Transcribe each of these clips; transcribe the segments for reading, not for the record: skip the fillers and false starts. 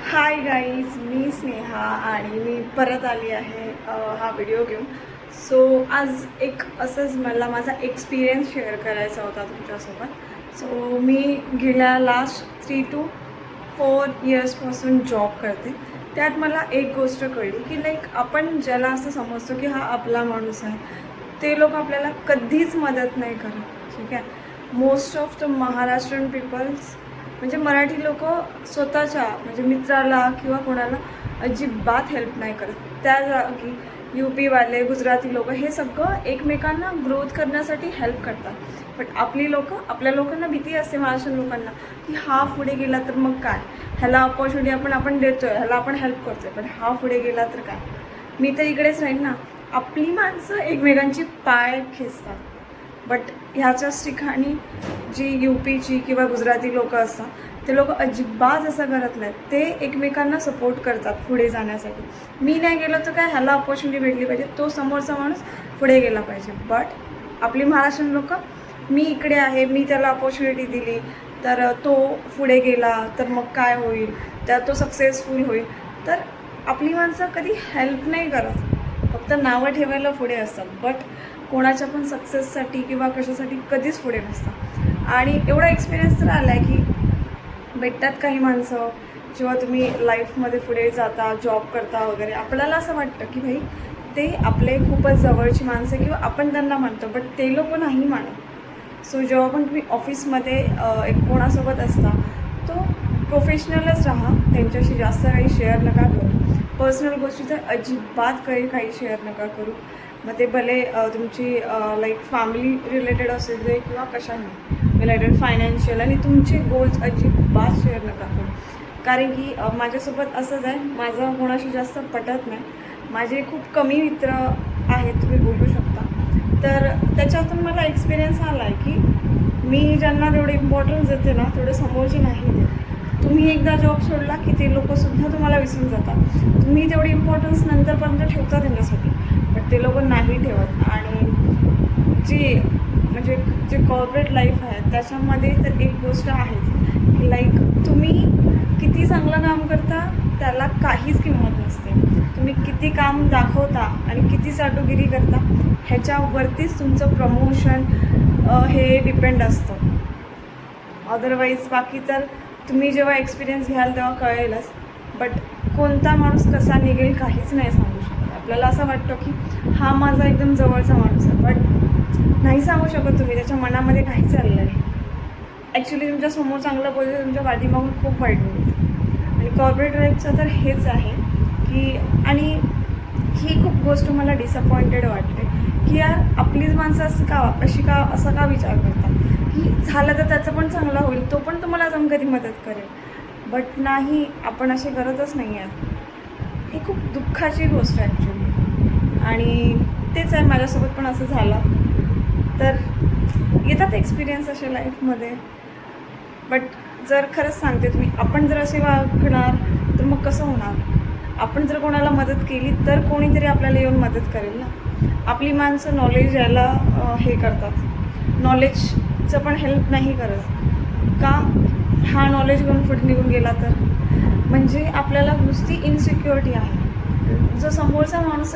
Hi guys, मी स्नेहा आणि मी परत आली आहे हा व्हिडिओ घेऊन. सो आज एक असंच मला माझा एक्सपिरियन्स शेअर करायचा होता तुमच्यासोबत. सो मी गेल्या लास्ट 3 to 4 इयर्सपासून जॉब करते. त्यात मला एक गोष्ट कळली की लाईक आपण ज्याला असं समजतो की हा आपला माणूस आहे, ते लोक आपल्याला कधीच मदत नाही करत. ठीक आहे. Most of the Maharashtrian peoples म्हणजे मराठी लोक स्वतःच्या म्हणजे मित्राला किंवा कोणाला अजिबात हेल्प नाही करत. त्या जागी UPवाले, गुजराती लोक हे सगळं एकमेकांना ग्रोथ करण्यासाठी हेल्प करतात. बट आपल्या लोकांना भीती असते, महाराष्ट्रीयन लोकांना, की हा पुढे गेला तर मग काय, ह्याला अपॉर्च्युनिटी आपण देतोय, ह्याला आपण हेल्प करतोय, पण हा पुढे गेला तर काय, मी तर इकडेच राहीन ना. आपली माणसं एकमेकांची पाय खेचतात. बट ह्याच्याच ठिकाणी जी UPची किंवा गुजराती लोक असतात, ते लोक अजिबात असं करत नाहीत. ते एकमेकांना सपोर्ट करतात पुढे जाण्यासाठी. मी नाही गेलो तर काय, ह्याला अपॉर्च्युनिटी भेटली पाहिजे, तो समोरचा माणूस पुढे गेला पाहिजे. बट आपली महाराष्ट्रीयन लोक, मी इकडे आहे, मी त्याला अपॉर्च्युनिटी दिली तर तो पुढे गेला तर मग काय होईल, तर तो सक्सेसफुल होईल. तर आपली माणसं कधी हेल्प नाही करत, फक्त नावं ठेवायला पुढे असतात. बट कोणाच्या पण सक्सेससाठी किंवा कशासाठी कधीच पुढे नसतात. आणि एवढा एक्सपिरियन्स तर आला आहे की भेटतात काही माणसं, जेव्हा तुम्ही लाईफमध्ये पुढे जाता, जॉब करता वगैरे, आपल्याला असं वाटतं की भाई ते आपले खूपच जवळची माणसं आहे किंवा आपण त्यांना मानतो, बट ते लोक नाही मानत. सो जेव्हा पण तुम्ही ऑफिसमध्ये एक कोणासोबत असता, तो प्रोफेशनलच राहा. त्यांच्याशी जास्त काही शेअर नका करू. पर्सनल गोष्टी तर अजिबात काही शेअर नका करू. मग ते भले तुमची लाईक फॅमिली रिलेटेड असेल दे किंवा कशाही रिलेटेड, फायनान्शियल, आणि तुमचे गोल्स अजिबात शेअर नका करू. कारण की माझ्यासोबत असंच आहे, माझं कोणाशी जास्त पटत नाही. माझे खूप कमी मित्र आहेत, तुम्ही बोलू शकता. तर त्याच्यातून मला एक्सपिरियन्स आला आहे की मी ज्यांना तेवढे इम्पॉर्टन्स देते ना, तेवढे समोरचे नाही देत. तुम्ही एकदा जॉब सोडला की ते लोकंसुद्धा तुम्हाला विसरून जातात. तुम्ही तेवढी इम्पॉर्टन्स नंतरपर्यंत ठेवता त्यांच्यासाठी, बट ते लोक नाही ठेवत. आणि जे कॉर्पोरेट लाईफ आहे त्याच्यामध्ये तर एक गोष्ट आहेच की लाईक तुम्ही किती चांगलं काम करता त्याला काहीच किंमत नसते. तुम्ही किती काम दाखवता आणि किती साठोगिरी करता ह्याच्यावरतीच तुमचं प्रमोशन हे डिपेंड असतं. अदरवाईज बाकी तर तुम्ही जेव्हा एक्सपिरियन्स घ्याल तेव्हा कळेलच. बट कोणता माणूस कसा निघेल काहीच नाही सांगू शकत. आपल्याला असं वाटतं की हा माझा एकदम जवळचा माणूस आहे, बट नाही सांगू शकत तुम्ही त्याच्या मनामध्ये काही चाललं आहे. ॲक्च्युली तुमच्यासमोर चांगलं बोलते, तुमच्या पाठीमागून खूप वाईट बोलते. आणि कॉर्पोरेट लाईफचं तर हेच आहे की, आणि ही खूप गोष्ट मला डिसअपॉइंटेड वाटते की यार आपलीच माणसं असं का विचार करतात की झालं तर त्याचं पण चांगलं होईल, तो पण तुम्हाला जाऊन कधी मदत करेल. बट नाही, आपण असे करतच नाही आहे. ही खूप दुःखाची गोष्ट आहे ॲक्च्युली. आणि तेच आहे, माझ्यासोबत पण असं झालं. तर येतात एक्सपिरियन्स असे लाईफमध्ये. बट जर खरंच सांगते तुम्ही, आपण जर असे वागणार तर मग कसं होणार. आपण जर कोणाला मदत केली तर कोणीतरी आपल्याला येऊन मदत करेल ना. आपली माणसं नॉलेज यायला हे करतात, नॉलेजचं पण हेल्प नाही करत का. हा नॉलेज घेऊन पुढे निघून गेला तर म्हणजे आपल्याला नुसती इनसिक्युरिटी आहे. जो समोरचा माणूस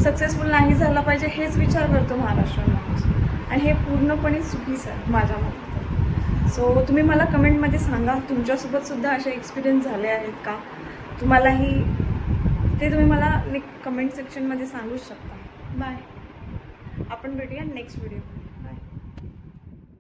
सक्सेसफुल नाही झाला पाहिजे हेच विचार करतो महाराष्ट्रात माणूस, आणि हे पूर्णपणे चुकीचं आहे माझ्या मते. सो तुम्ही मला कमेंटमध्ये सांगा, तुमच्यासोबतसुद्धा असे एक्सपिरियन्स झाले आहेत का, तुम्हालाही ते तुम्ही मला कमेंट सेक्शनमध्ये सांगूच शकता. बाय. आपण भेटूया नेक्स्ट व्हिडिओ.